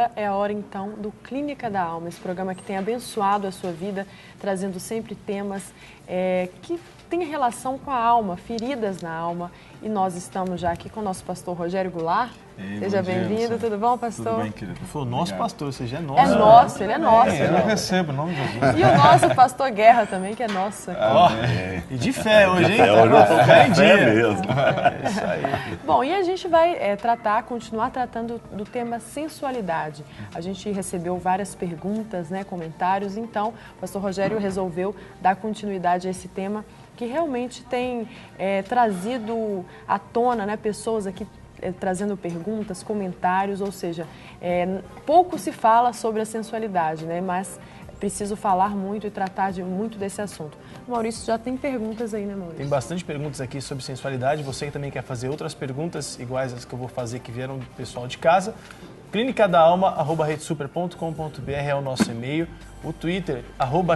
Agora é a hora, então, do Clínica da Alma, esse programa que tem abençoado a sua vida, trazendo sempre temas que têm relação com a alma, feridas na alma. E nós estamos já aqui com o nosso pastor Rogério Goulart. Seja bem-vindo, tudo bom, pastor? Tudo bem, querido. Foi o nosso pastor, você já é nosso. É nosso, ele é nosso. Eu recebo, em nome de Jesus. E o nosso pastor Guerra também, que é nosso. E de fé hoje, hein? Hoje eu tô com Fé em fé dia. mesmo. É isso aí. Bom, e a gente vai continuar tratando do tema sensualidade. A gente recebeu várias perguntas, né, comentários, então o pastor Rogério resolveu dar continuidade a esse tema que realmente tem trazido à tona, né, pessoas aqui trazendo perguntas, comentários, ou seja, pouco se fala sobre a sensualidade, né, mas preciso falar muito e tratar muito desse assunto. Maurício, já tem perguntas aí, né, Maurício? Tem bastante perguntas aqui sobre sensualidade. Você que também quer fazer outras perguntas iguais às que eu vou fazer, que vieram do pessoal de casa. clinicadaalma@redesuper.com.br é o nosso e-mail. O Twitter,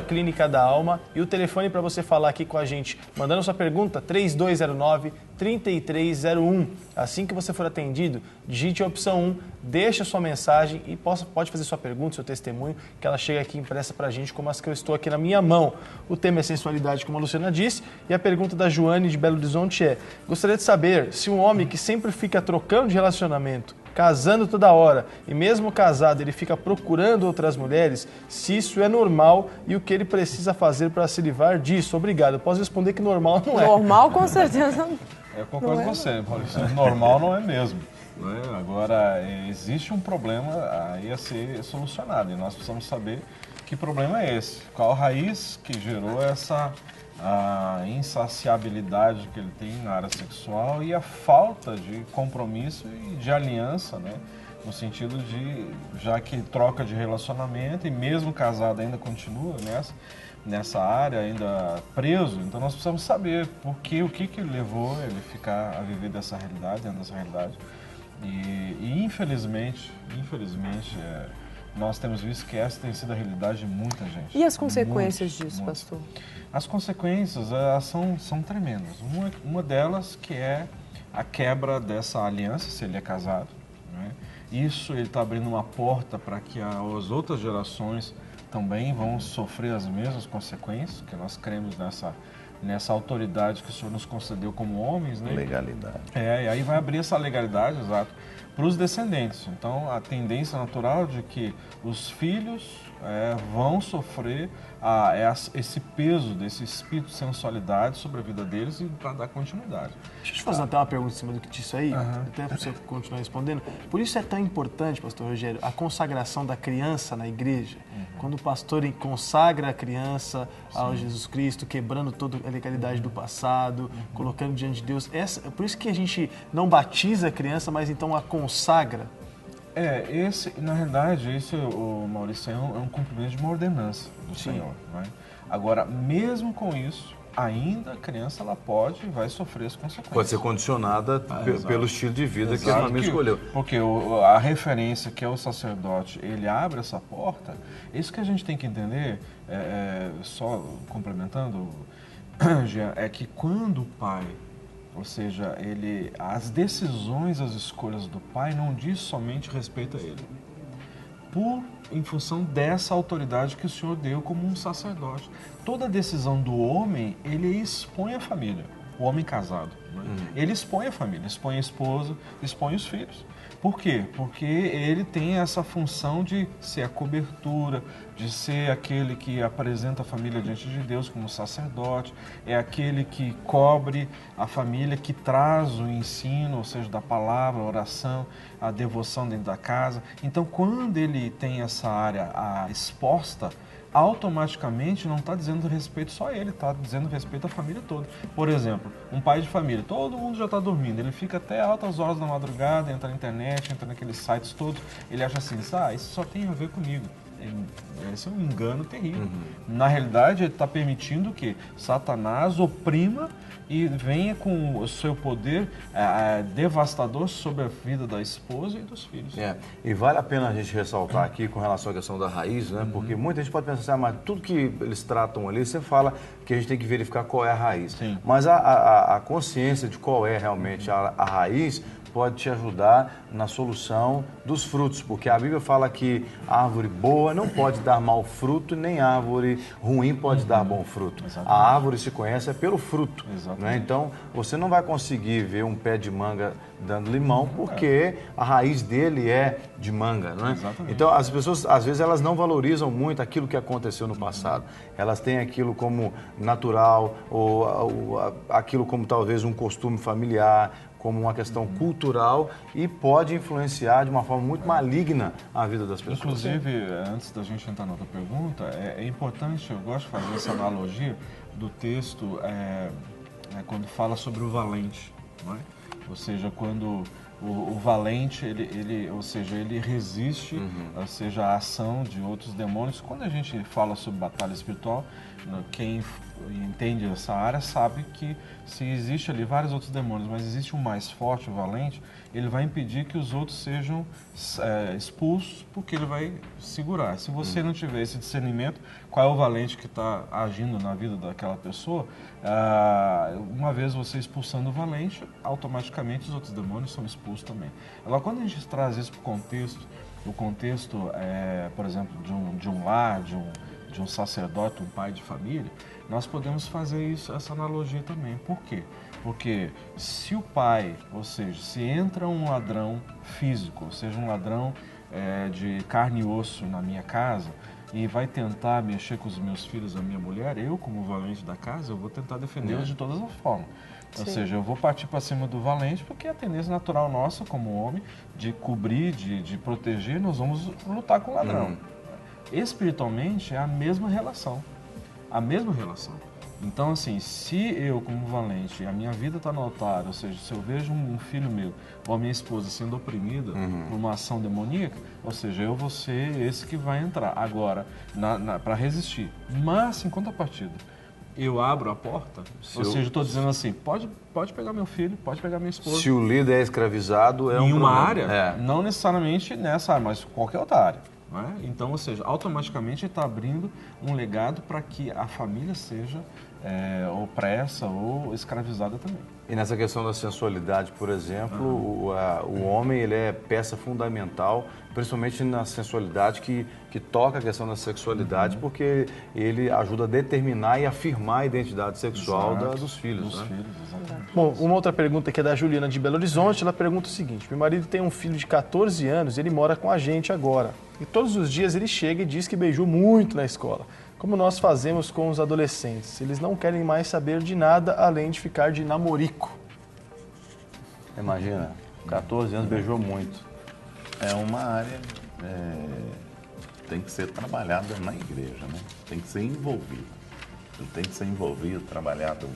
@Clínica da Alma. E o telefone para você falar aqui com a gente, mandando sua pergunta, 3209-3301. Assim que você for atendido, digite a opção 1, deixa sua mensagem e pode fazer sua pergunta, seu testemunho, que ela chega aqui impressa para a gente, como as que eu estou aqui na minha mão. O tema é sensualidade, como a Luciana disse, e a pergunta da Joane de Belo Horizonte é: gostaria de saber se um homem que sempre fica trocando de relacionamento, casando toda hora, e mesmo casado ele fica procurando outras mulheres, se isso é normal e o que ele precisa fazer para se livrar disso. Obrigado. Eu posso responder que normal não é. Normal, com certeza. Eu concordo com você, Maurício. Normal não é mesmo. Né? Agora, existe um problema aí a ser solucionado e nós precisamos saber que problema é esse. Qual a raiz que gerou essa insaciabilidade que ele tem na área sexual e a falta de compromisso e de aliança, né? No sentido de, já que troca de relacionamento e mesmo casado ainda continua nessa área, ainda preso, então nós precisamos saber o que levou ele a viver dessa realidade, dentro dessa realidade. E infelizmente, nós temos visto que essa tem sido a realidade de muita gente. E as consequências disso, pastor? As consequências são tremendas. Uma delas que é a quebra dessa aliança, se ele é casado. Né? Isso ele está abrindo uma porta para que as outras gerações também vão sofrer as mesmas consequências, que nós cremos nessa autoridade que o Senhor nos concedeu como homens. Né? Legalidade. E aí vai abrir essa legalidade, exato, para os descendentes. Então, a tendência natural de que os filhos vão sofrer esse peso desse espírito de sensualidade sobre a vida deles e para dar continuidade. Deixa eu te fazer até uma pergunta em cima disso aí, até para você continuar respondendo. Por isso é tão importante, pastor Rogério, a consagração da criança na igreja. Quando o pastor consagra a criança ao Jesus Cristo, quebrando toda a legalidade do passado, colocando diante de Deus. Por isso que a gente não batiza a criança, mas então a consagra. Na realidade, Maurício, é um cumprimento de uma ordenança do Senhor. Né? Agora, mesmo com isso, ainda a criança vai sofrer as consequências. Pode ser condicionada pelo estilo de vida que a família escolheu. Porque a referência que é o sacerdote, ele abre essa porta, isso que a gente tem que entender, só complementando, é que quando o pai, ou seja, as decisões, as escolhas do pai não diz somente respeito a ele. Em função dessa autoridade que o Senhor deu como um sacerdote. Toda decisão do homem, ele expõe a família, o homem casado. Né? Ele expõe a família, expõe a esposa, expõe os filhos. Por quê? Porque ele tem essa função de ser a cobertura, de ser aquele que apresenta a família diante de Deus como sacerdote, é aquele que cobre a família, que traz o ensino, ou seja, da palavra, a oração, a devoção dentro da casa. Então, quando ele tem essa área exposta, automaticamente não está dizendo respeito só a ele, está dizendo respeito à família toda. Por exemplo, um pai de família, todo mundo já está dormindo, ele fica até altas horas da madrugada, entra na internet, entra naqueles sites todos, ele acha assim, isso só tem a ver comigo. Esse é um engano terrível. Na realidade, ele está permitindo que Satanás oprima e venha com o seu poder devastador sobre a vida da esposa e dos filhos. E vale a pena a gente ressaltar aqui com relação à questão da raiz, né? Porque muita gente pode pensar, mas tudo que eles tratam ali, você fala que a gente tem que verificar qual é a raiz. Sim. Mas a consciência de qual é realmente a raiz pode te ajudar na solução dos frutos, porque a Bíblia fala que árvore boa não pode dar mau fruto, nem árvore ruim pode dar bom fruto. Exatamente. A árvore se conhece pelo fruto. Exatamente. Né? Então, você não vai conseguir ver um pé de manga dando limão, porque a raiz dele é de manga. Não é? Exatamente. Então, as pessoas, às vezes, elas não valorizam muito aquilo que aconteceu no passado. Elas têm aquilo como natural, ou aquilo como talvez um costume familiar, como uma questão cultural e pode influenciar de uma forma muito maligna a vida das pessoas. Inclusive, antes da gente entrar na outra pergunta, é importante, eu gosto de fazer essa analogia do texto quando fala sobre o valente, não é? Ou seja, quando o valente, ele resiste, ou seja, a ação de outros demônios. Quando a gente fala sobre batalha espiritual, quem entende essa área sabe que se existe ali vários outros demônios, mas existe um mais forte, o valente, ele vai impedir que os outros sejam expulsos, porque ele vai segurar. Se você não tiver esse discernimento, qual é o valente que está agindo na vida daquela pessoa, uma vez você expulsando o valente, automaticamente os outros demônios são expulsos também. Agora, quando a gente traz isso para o contexto, por exemplo, de um lar, de um sacerdote, um pai de família, nós podemos fazer essa analogia também. Por quê? Porque se o pai, ou seja, se entra um ladrão físico, ou seja, um ladrão de carne e osso na minha casa e vai tentar mexer com os meus filhos, a minha mulher, eu, como valente da casa, eu vou tentar defendê-los de todas as formas. Ou seja, eu vou partir para cima do valente, porque é a tendência natural nossa, como homem, de cobrir, de proteger, nós vamos lutar com o ladrão. Espiritualmente é a mesma relação. A mesma relação. Então, assim, se eu, como valente, a minha vida está no altar, ou seja, se eu vejo um filho meu ou a minha esposa sendo oprimida por uma ação demoníaca, ou seja, eu vou ser esse que vai entrar. Agora, para resistir. Mas, em contrapartida, eu abro a porta, ou seja, estou dizendo assim, pode pegar meu filho, pode pegar minha esposa. Se o líder é escravizado, em uma área, não necessariamente nessa área, mas qualquer outra área. Então, ou seja, automaticamente está abrindo um legado para que a família seja opressa ou escravizada também. E nessa questão da sensualidade, por exemplo, o homem ele é peça fundamental, principalmente na sensualidade que toca a questão da sexualidade, porque ele ajuda a determinar e afirmar a identidade sexual dos filhos. Dos filhos, exatamente. Bom, uma outra pergunta aqui é da Juliana de Belo Horizonte. Ela pergunta o seguinte: meu marido tem um filho de 14 anos e ele mora com a gente agora. E todos os dias ele chega e diz que beijou muito na escola. Como nós fazemos com os adolescentes? Eles não querem mais saber de nada além de ficar de namorico. Imagina, 14 anos beijou muito. É uma área tem que ser trabalhada na igreja, né? Tem que ser envolvido. Tem que ser envolvido, trabalhado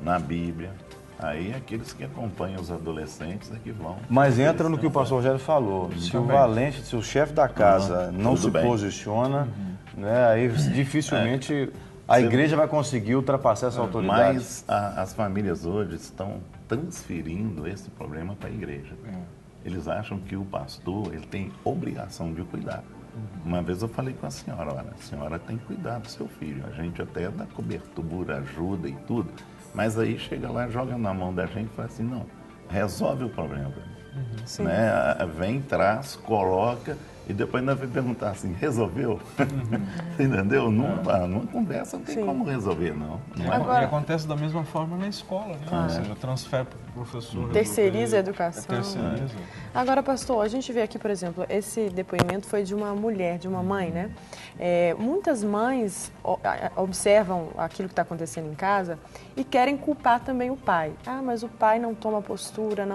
na Bíblia. Aí aqueles que acompanham os adolescentes é que vão. Mas entra no que o pastor Rogério falou. Se o valente, se o chefe da casa não se posiciona, né, aí dificilmente a igreja vai conseguir ultrapassar essa autoridade. Mas as famílias hoje estão transferindo esse problema para a igreja. Eles acham que o pastor ele tem obrigação de cuidar. Uma vez eu falei com a senhora, olha, a senhora tem que cuidar do seu filho. A gente até dá cobertura, ajuda e tudo. Mas aí chega lá, joga na mão da gente e fala assim, não, resolve o problema. Né? Vem, traz, coloca e depois ainda vai perguntar assim, resolveu? Entendeu? Numa conversa não tem como resolver, não. Agora, e acontece da mesma forma na escola, né? Ou seja, transfere para o professor. Terceiriza a educação. Terceiriza. Agora, pastor, a gente vê aqui, por exemplo, esse depoimento foi de uma mulher, de uma mãe, né? Muitas mães observam aquilo que está acontecendo em casa e querem culpar também o pai. Ah, mas o pai não toma postura,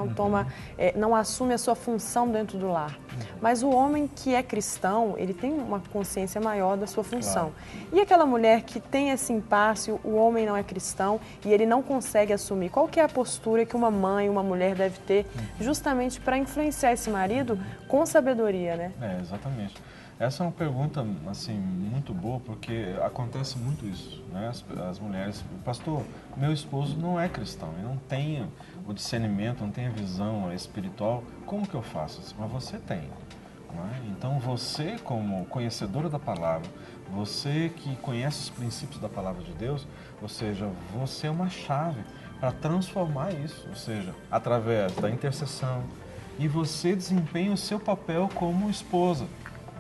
não assume a sua função dentro do lar. Mas o homem que é cristão, ele tem uma consciência maior da sua função. Claro. E aquela mulher que tem esse impasse, o homem não é cristão e ele não consegue assumir, qual que é a postura que uma mãe, uma mulher deve ter justamente para influenciar esse marido com sabedoria, né? Exatamente. Essa é uma pergunta, assim, muito boa, porque acontece muito isso, né? As mulheres, pastor, meu esposo não é cristão, ele não tem o discernimento, não tem a visão espiritual, como que eu faço? Mas você tem, não é? Então você, como conhecedora da palavra, você que conhece os princípios da palavra de Deus, ou seja, você é uma chave para transformar isso, ou seja, através da intercessão, e você desempenha o seu papel como esposa.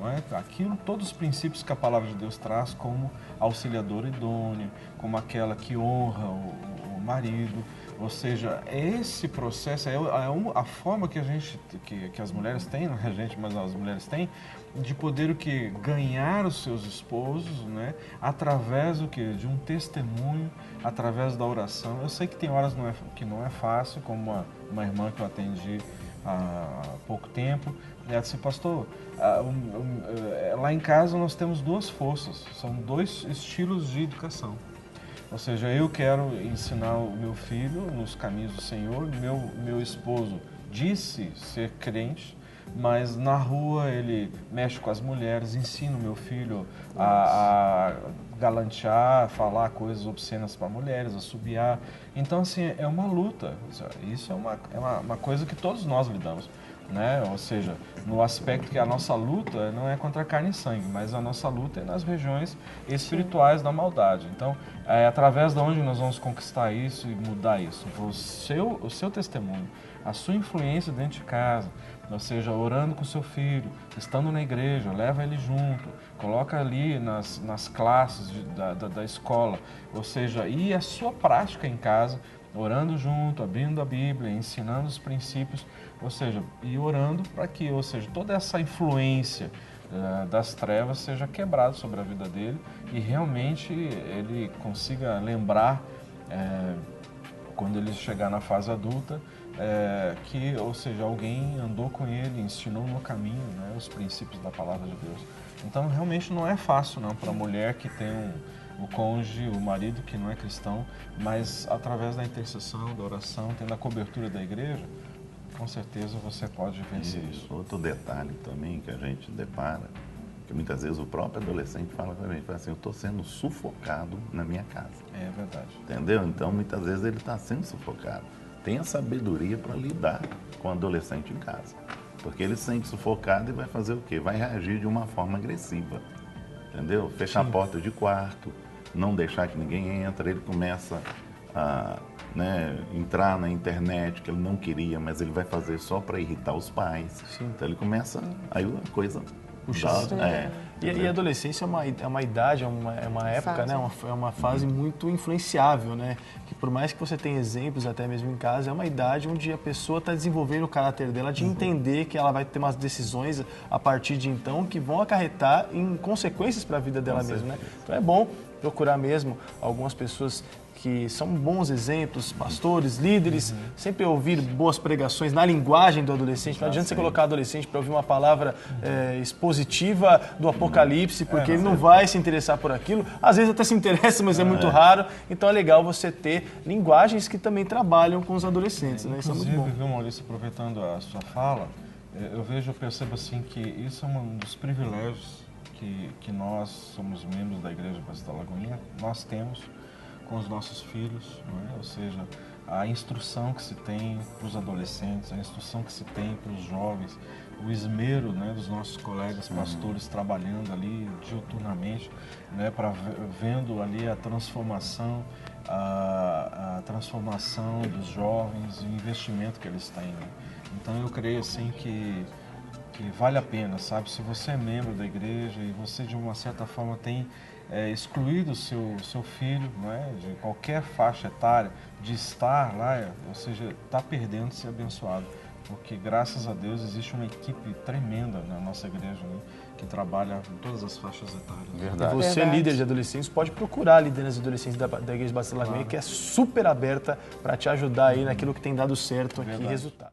Não é? Aquilo, todos os princípios que a palavra de Deus traz como auxiliadora idônea, como aquela que honra o marido, ou seja, esse processo é a forma que que as mulheres têm, não é a gente, mas as mulheres têm, de poder o que ganhar os seus esposos, né, através do que de um testemunho, através da oração. Eu sei que tem horas que não é fácil, como uma irmã que eu atendi há pouco tempo, ela disse, pastor, lá em casa nós temos duas forças, são dois estilos de educação. Ou seja, eu quero ensinar o meu filho nos caminhos do Senhor, meu esposo disse ser crente, mas na rua ele mexe com as mulheres, ensina o meu filho a galantear, falar coisas obscenas para mulheres, assobiar. Então, assim, é uma luta. Isso é uma coisa que todos nós lidamos, né? Ou seja, no aspecto que a nossa luta não é contra carne e sangue, mas a nossa luta é nas regiões espirituais da maldade. Então, é através de onde nós vamos conquistar isso e mudar isso? O seu testemunho, a sua influência dentro de casa, ou seja, orando com o seu filho, estando na igreja, leva ele junto, coloca ali nas classes da escola, ou seja, e a sua prática em casa, orando junto, abrindo a Bíblia, ensinando os princípios, ou seja, e orando para que, ou seja, toda essa influência das trevas seja quebrada sobre a vida dele e realmente ele consiga lembrar, quando ele chegar na fase adulta, que, ou seja, alguém andou com ele, ensinou no caminho, né, os princípios da palavra de Deus. Então, realmente não é fácil não para a mulher que tem o cônjuge, o marido que não é cristão, mas através da intercessão, da oração, tendo a cobertura da igreja, com certeza você pode vencer isso. Outro detalhe também que a gente depara, que muitas vezes o próprio adolescente fala para mim, fala assim, eu estou sendo sufocado na minha casa. É verdade. Entendeu? Então, muitas vezes ele está sendo sufocado. Tenha sabedoria para lidar com o adolescente em casa. Porque ele se sente sufocado e vai fazer o quê? Vai reagir de uma forma agressiva. Entendeu? Fechar a porta de quarto, não deixar que ninguém entre, ele começa a entrar na internet, que ele não queria, mas ele vai fazer só para irritar os pais. Sim. Então ele começa, aí a coisa puxa. E a adolescência é uma idade, é uma época, né? É uma fase muito influenciável, né? Que por mais que você tenha exemplos até mesmo em casa, é uma idade onde a pessoa está desenvolvendo o caráter dela, de entender que ela vai ter umas decisões a partir de então que vão acarretar em consequências para a vida dela mesma, né? Então é bom procurar mesmo algumas pessoas que são bons exemplos, pastores, líderes, sempre ouvir boas pregações na linguagem do adolescente. Não adianta você colocar adolescente para ouvir uma palavra expositiva do Apocalipse, porque ele não vai se interessar por aquilo. Às vezes até se interessa, mas é muito raro. Então é legal você ter linguagens que também trabalham com os adolescentes. Né? Isso é muito bom. Viu, Maurício, aproveitando a sua fala, eu percebo assim que isso é um dos privilégios que nós somos membros da Igreja Batista da Lagoinha, nós temos com os nossos filhos, não é? Ou seja, a instrução que se tem para os adolescentes, a instrução que se tem para os jovens, o esmero, né, dos nossos colegas pastores trabalhando ali diuturnamente, né, vendo ali a transformação dos jovens, o investimento que eles têm. Né? Então eu creio assim que vale a pena, sabe? Se você é membro da igreja e você de uma certa forma tem excluído o seu filho, não é? De qualquer faixa etária, de estar lá, ou seja, está perdendo de ser abençoado. Porque graças a Deus existe uma equipe tremenda na nossa igreja, né? Que trabalha em todas as faixas etárias. Verdade. E você, líder de adolescentes, pode procurar a liderança de adolescentes da Igreja Batista da Lagoinha, que é super aberta para te ajudar aí naquilo que tem dado certo aqui, resultado.